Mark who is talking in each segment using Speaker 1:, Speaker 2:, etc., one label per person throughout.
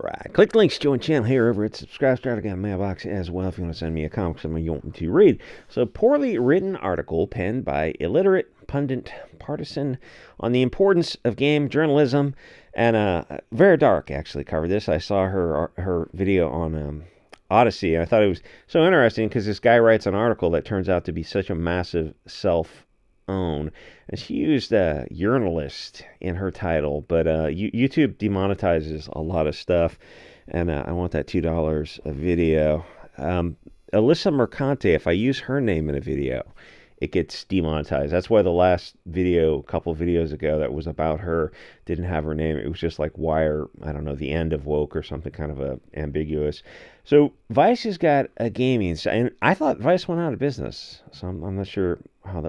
Speaker 1: Alright, click the links to join the channel here over at SubStars. I got a mailbox as well if you want to send me a comic something you want me to read. So, poorly written article penned by Illiterate pundit partisan on the importance of game journalism, and very dark actually covered this. I saw her video on Odyssey, and I thought it was so interesting because this guy writes an article that turns out to be such a massive self-own, and she used journalist in her title, but YouTube demonetizes a lot of stuff, and I want that $2 a video. Alyssa Mercante, if I use her name in a video, it gets demonetized. That's why the last video, a couple of videos ago, that was about her didn't have her name. It was just like wire, I don't know, the end of woke or something kind of ambiguous. So Vice has got a gaming, and I thought Vice went out of business, so I'm not sure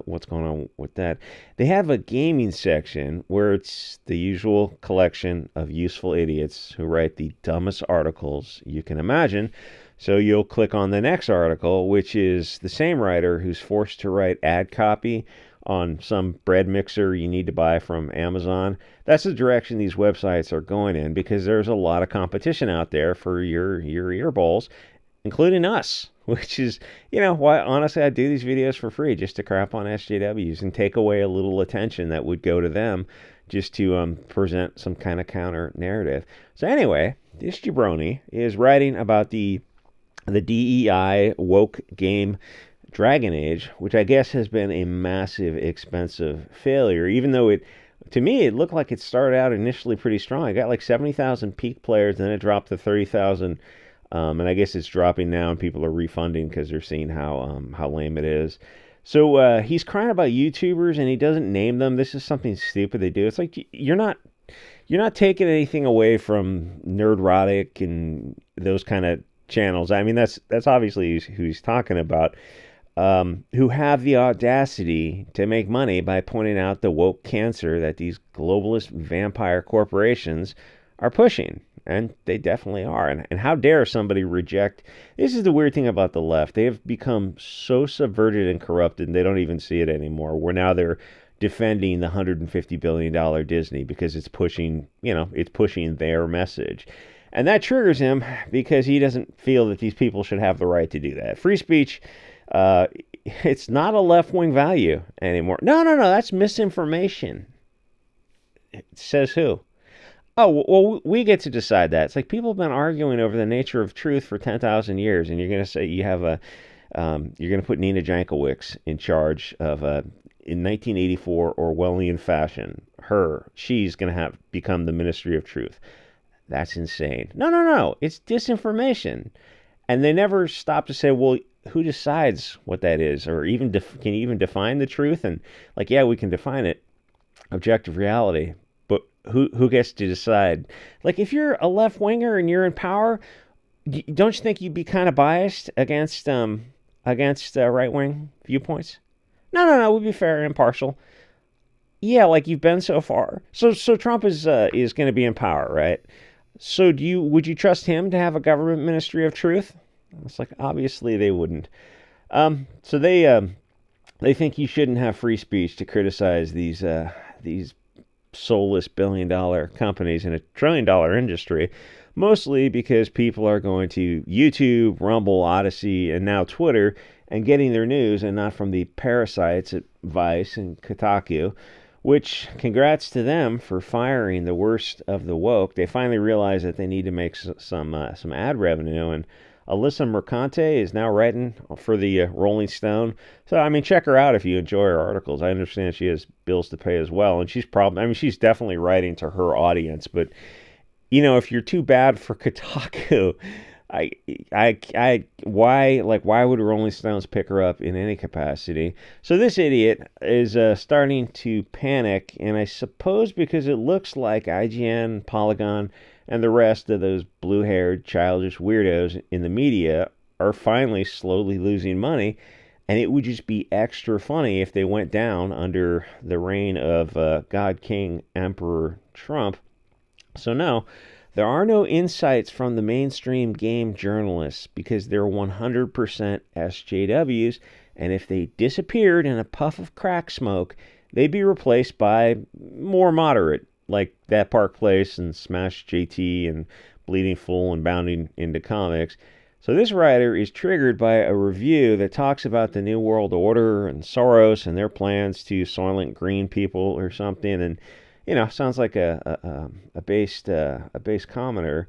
Speaker 1: what's going on with that. They have a gaming section where it's the usual collection of useful idiots who write the dumbest articles you can imagine. So you'll click on the next article, which is the same writer who's forced to write ad copy on some bread mixer you need to buy from Amazon. That's the direction these websites are going in, because there's a lot of competition out there for your ear bowls, including us, which is, why honestly I do these videos for free, just to crap on SJWs and take away a little attention that would go to them just to present some kind of counter narrative. So anyway, this jabroni is writing about the DEI woke game Dragon Age, which I guess has been a massive, expensive failure, even though to me, it looked like it started out initially pretty strong. It got like 70,000 peak players, then it dropped to 30,000, and I guess it's dropping now, and people are refunding because they're seeing how lame it is. So he's crying about YouTubers, and he doesn't name them. This is something stupid they do. It's like you're not taking anything away from Nerdrotic and those kind of channels. I mean, that's obviously who he's talking about, who have the audacity to make money by pointing out the woke cancer that these globalist vampire corporations are pushing. And they definitely are. And how dare somebody reject... This is the weird thing about the left. They have become so subverted and corrupted, and they don't even see it anymore, where now they're defending the $150 billion Disney because it's pushing their message. And that triggers him because he doesn't feel that these people should have the right to do that. Free speech, it's not a left-wing value anymore. No, that's misinformation. It says who? Oh, well, we get to decide that. It's like people have been arguing over the nature of truth for 10,000 years, and you're going to say you have you're going to put Nina Jankowicz in charge of, in 1984 Orwellian fashion, she's going to become the Ministry of Truth. That's insane. No. It's disinformation. And they never stop to say, well, who decides what that is? Or even can you even define the truth? And like, yeah, we can define it. Objective reality. But who gets to decide? Like, if you're a left-winger and you're in power, don't you think you'd be kind of biased against right-wing viewpoints? No. We'd be fair and impartial. Yeah, like you've been so far. So Trump is going to be in power, right? So would you trust him to have a government ministry of truth? It's like, obviously they wouldn't. So they think you shouldn't have free speech to criticize these soulless billion-dollar companies in a trillion-dollar industry, mostly because people are going to YouTube, Rumble, Odyssey, and now Twitter, and getting their news, and not from the parasites at Vice and Kotaku. Which, congrats to them for firing the worst of the woke. They finally realized that they need to make some ad revenue, and Alyssa Mercante is now writing for the Rolling Stone. So, I mean, check her out if you enjoy her articles. I understand she has bills to pay as well, and she's definitely writing to her audience. But, if you're too bad for Kotaku, why would Rolling Stones pick her up in any capacity? So this idiot is starting to panic, and I suppose because it looks like IGN, Polygon, and the rest of those blue-haired, childish weirdos in the media are finally slowly losing money, and it would just be extra funny if they went down under the reign of God King Emperor Trump. So no, there are no insights from the mainstream game journalists because they're 100% SJWs, and if they disappeared in a puff of crack smoke, they'd be replaced by more moderate, like That Park Place and Smash JT and bleeding full and bounding into comics. So this writer is triggered by a review that talks about the New World Order and Soros and their plans to Soylent Green people or something, and sounds like a based commenter.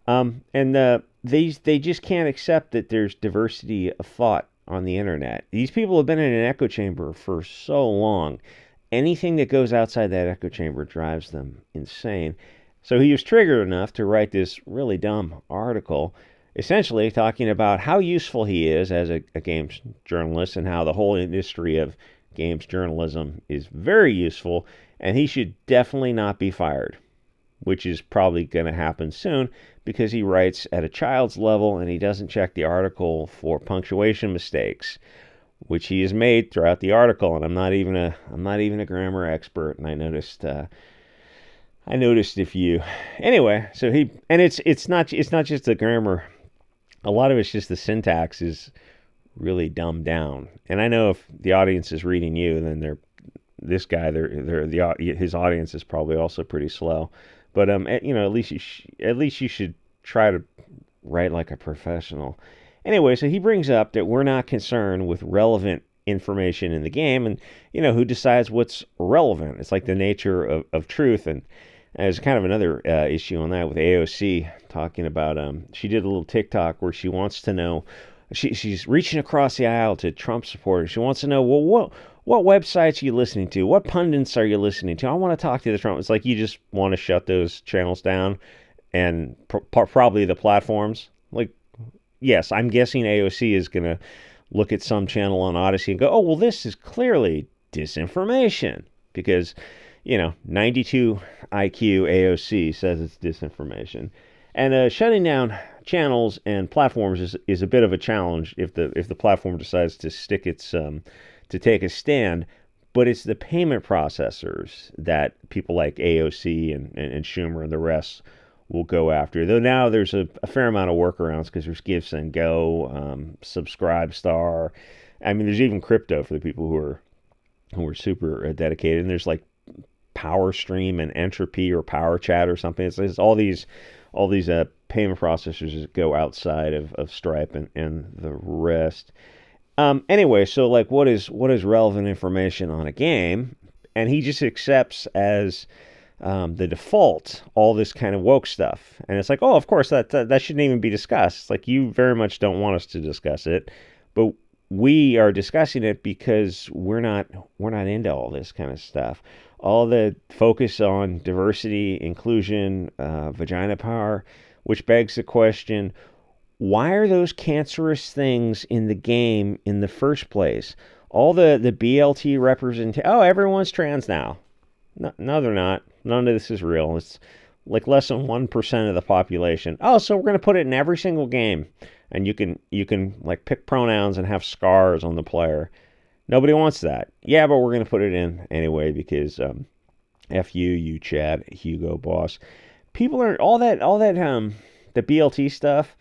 Speaker 1: And they just can't accept that there's diversity of thought on the internet. These people have been in an echo chamber for so long. Anything that goes outside that echo chamber drives them insane. So he was triggered enough to write this really dumb article, essentially talking about how useful he is as a games journalist and how the whole industry of games journalism is very useful, and he should definitely not be fired, which is probably going to happen soon because he writes at a child's level and he doesn't check the article for punctuation mistakes, which he has made throughout the article. And I'm not even a grammar expert, and I noticed if you anyway. So it's not just the grammar. A lot of it's just the syntax is really dumbed down. And I know if the audience is reading you, then his audience is probably also pretty slow. But at least you should try to write like a professional. Anyway, so he brings up that we're not concerned with relevant information in the game, and who decides what's relevant. It's like the nature of truth, and there's kind of another issue on that with AOC talking about she did a little TikTok where she wants to know, she's reaching across the aisle to Trump supporters. She wants to know, well, what websites are you listening to? What pundits are you listening to? I want to talk to the Trump. It's like you just want to shut those channels down, and probably the platforms. Like, yes, I'm guessing AOC is going to look at some channel on Odyssey and go, oh, well, this is clearly disinformation because 92 IQ AOC says it's disinformation. And shutting down channels and platforms is a bit of a challenge if the platform decides to to take a stand. But it's the payment processors that people like AOC and Schumer and the rest will go after. Though now there's a fair amount of workarounds because there's Give, Send, Go, SubScribe. I mean, there's even crypto for the people who are super dedicated. And there's like Power Stream and Entropy or Power Chat or something. It's all these payment processors that go outside of Stripe and the rest. Anyway, so like what is relevant information on a game? And he just accepts as the default all this kind of woke stuff. And it's like, oh, of course that shouldn't even be discussed. It's like, you very much don't want us to discuss it, but we are discussing it because we're not into all this kind of stuff. All the focus on diversity, inclusion, vagina power, which begs the question, why are those cancerous things in the game in the first place? All the BLT representation, oh, everyone's trans now. No, they're not. None of this is real. It's like less than 1% of the population. Oh, so we're going to put it in every single game. And you can like pick pronouns and have scars on the player. Nobody wants that. Yeah, but we're going to put it in anyway because F you Chad, Hugo Boss. People are all that the BLT stuff.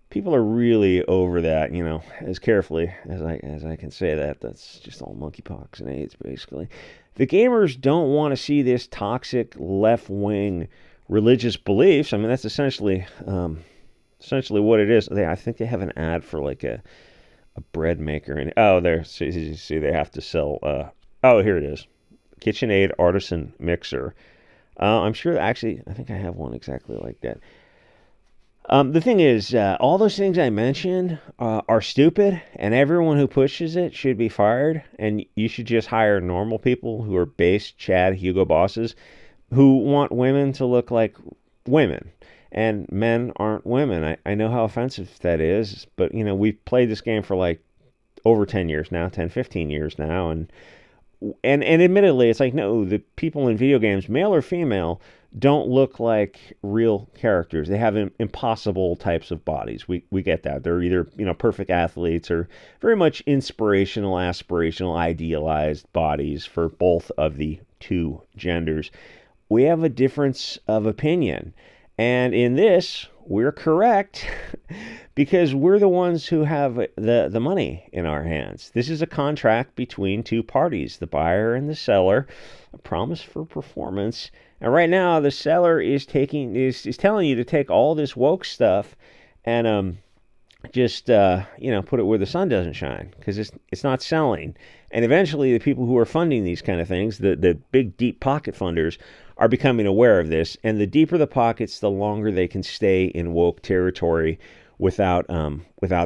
Speaker 1: People are really over that, as carefully as I can say that. That's just all monkeypox and AIDS, basically. The gamers don't want to see this toxic left-wing religious beliefs. I mean, that's essentially what it is. I think they have an ad for like a bread maker, and there. See, they have to sell. Here it is, KitchenAid artisan mixer. I'm sure. Actually, I think I have one exactly like that. The thing is, all those things I mentioned are stupid, and everyone who pushes it should be fired, and you should just hire normal people who are base Chad Hugo Bosses who want women to look like women, and men aren't women. I know how offensive that is, but, we've played this game for like over 10 years now, 10, 15 years now, and admittedly, it's like, no, the people in video games, male or female, don't look like real characters. They have impossible types of bodies. We get that. They're either, perfect athletes or very much inspirational, aspirational, idealized bodies for both of the two genders. We have a difference of opinion. And in this, we're correct because we're the ones who have the money in our hands. This is a contract between two parties, the buyer and the seller, a promise for performance. And right now, the seller is telling you to take all this woke stuff and just put it where the sun doesn't shine, because it's not selling. And eventually, the people who are funding these kind of things, the big deep pocket funders, are becoming aware of this. And the deeper the pockets, the longer they can stay in woke territory without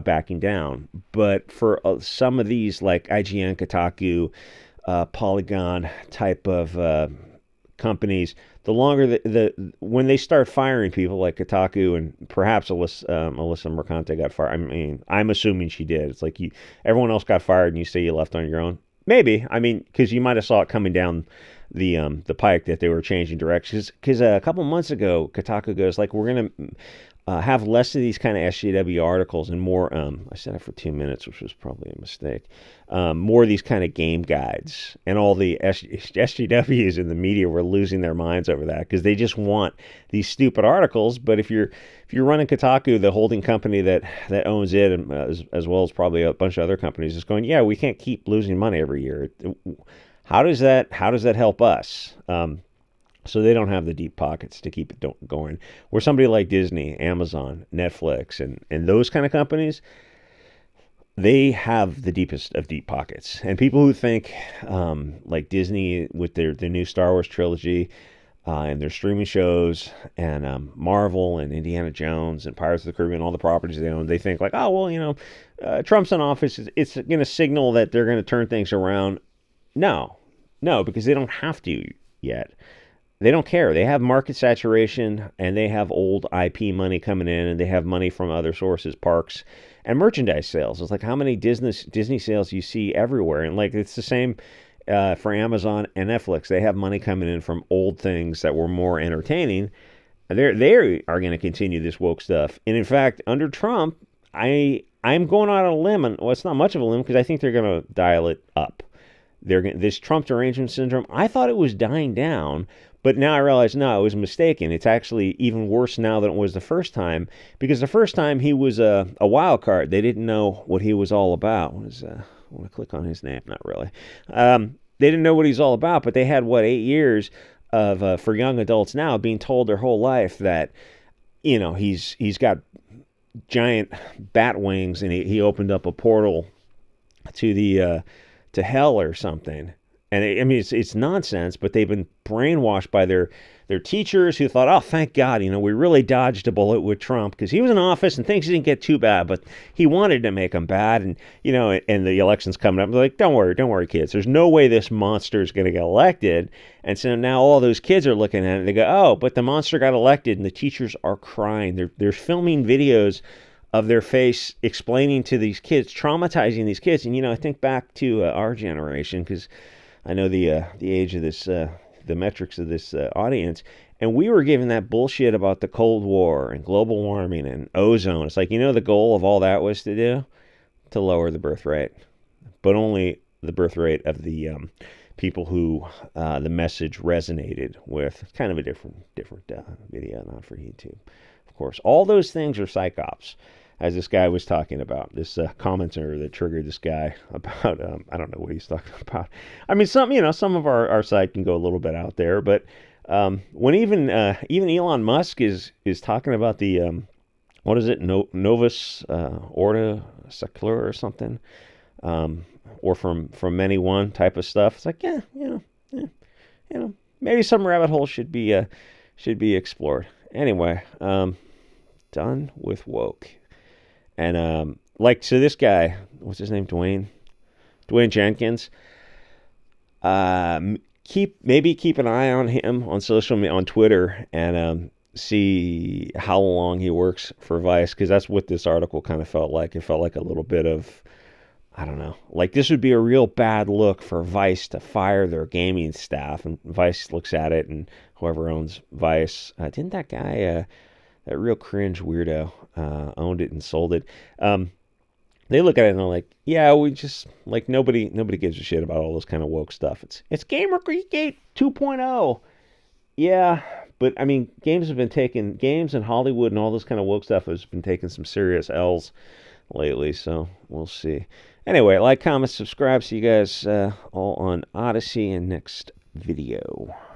Speaker 1: backing down. But for some of these, like IGN, Kotaku, Polygon type of companies, the longer when they start firing people like Kotaku, and perhaps Melissa Mercante got fired. I mean, I'm assuming she did. It's like everyone else got fired and you say you left on your own. Maybe. I mean, because you might have saw it coming down the pike that they were changing directions. Because a couple months ago, Kotaku goes like, we're gonna have less of these kind of SJW articles and more. I said it for 2 minutes, which was probably a mistake. More of these kind of game guides, and all the SJWs in the media were losing their minds over that, because they just want these stupid articles. But if you're running Kotaku, the holding company that owns it, and, as well as probably a bunch of other companies, is going, yeah, we can't keep losing money every year. How does that help us? So they don't have the deep pockets to keep it going. Where somebody like Disney, Amazon, Netflix, and those kind of companies, they have the deepest of deep pockets. And people who think like Disney with their new Star Wars trilogy and their streaming shows, and Marvel and Indiana Jones and Pirates of the Caribbean, all the properties they own, they think like, oh, well, Trump's in office. It's going to signal that they're going to turn things around. No, because they don't have to yet. They don't care. They have market saturation, and they have old IP money coming in, and they have money from other sources, parks, and merchandise sales. It's like how many Disney sales you see everywhere. And like it's the same for Amazon and Netflix. They have money coming in from old things that were more entertaining. They are going to continue this woke stuff. And in fact, under Trump, I'm going out on a limb, and well, it's not much of a limb, because I think they're going to dial it up. This Trump derangement syndrome, I thought it was dying down, but now I realize, no, I was mistaken. It's actually even worse now than it was the first time, because the first time he was a wild card. They didn't know what he was all about. I want to click on his name? Not really. They didn't know what he's all about, but they had, 8 years of, for young adults now, being told their whole life that, he's got giant bat wings, and he opened up a portal to hell or something. And it's nonsense, but they've been brainwashed by their teachers, who thought, oh, thank God, we really dodged a bullet with Trump, because he was in office and things didn't get too bad, but he wanted to make them bad. And, and the election's coming up. They're like, don't worry, kids. There's no way this monster is going to get elected. And so now all those kids are looking at it and they go, oh, but the monster got elected, and the teachers are crying. They're filming videos of their face explaining to these kids, traumatizing these kids. And, I think back to our generation, because I know the age of this, the metrics of this audience, and we were given that bullshit about the Cold War and global warming and ozone. It's like, the goal of all that was to lower the birth rate, but only the birth rate of the people who the message resonated with. Kind of a different video, not for YouTube, of course. All those things are psyops. As this guy was talking about, this commenter that triggered this guy about, I don't know what he's talking about. I mean, some of our site can go a little bit out there, but when even Elon Musk is talking about the, what is it, Novus Ordo Secula or something, or from many one type of stuff. It's like, maybe some rabbit hole should be explored. Anyway, done with woke. And so this guy, what's his name? Dwayne Jenkins. Keep an eye on him on social media, on Twitter, and see how long he works for Vice, because that's what this article kind of felt like. It felt like a little bit of, I don't know, like this would be a real bad look for Vice to fire their gaming staff. And Vice looks at it, and whoever owns Vice, didn't that guy, that real cringe weirdo, owned it and sold it. They look at it and they're like, yeah, we just, like, nobody gives a shit about all this kind of woke stuff. It's Gamergate 2.0. Yeah, but I mean, games and Hollywood and all this kind of woke stuff has been taking some serious L's lately, so we'll see. Anyway, like, comment, subscribe. See you guys all on Odyssey in next video.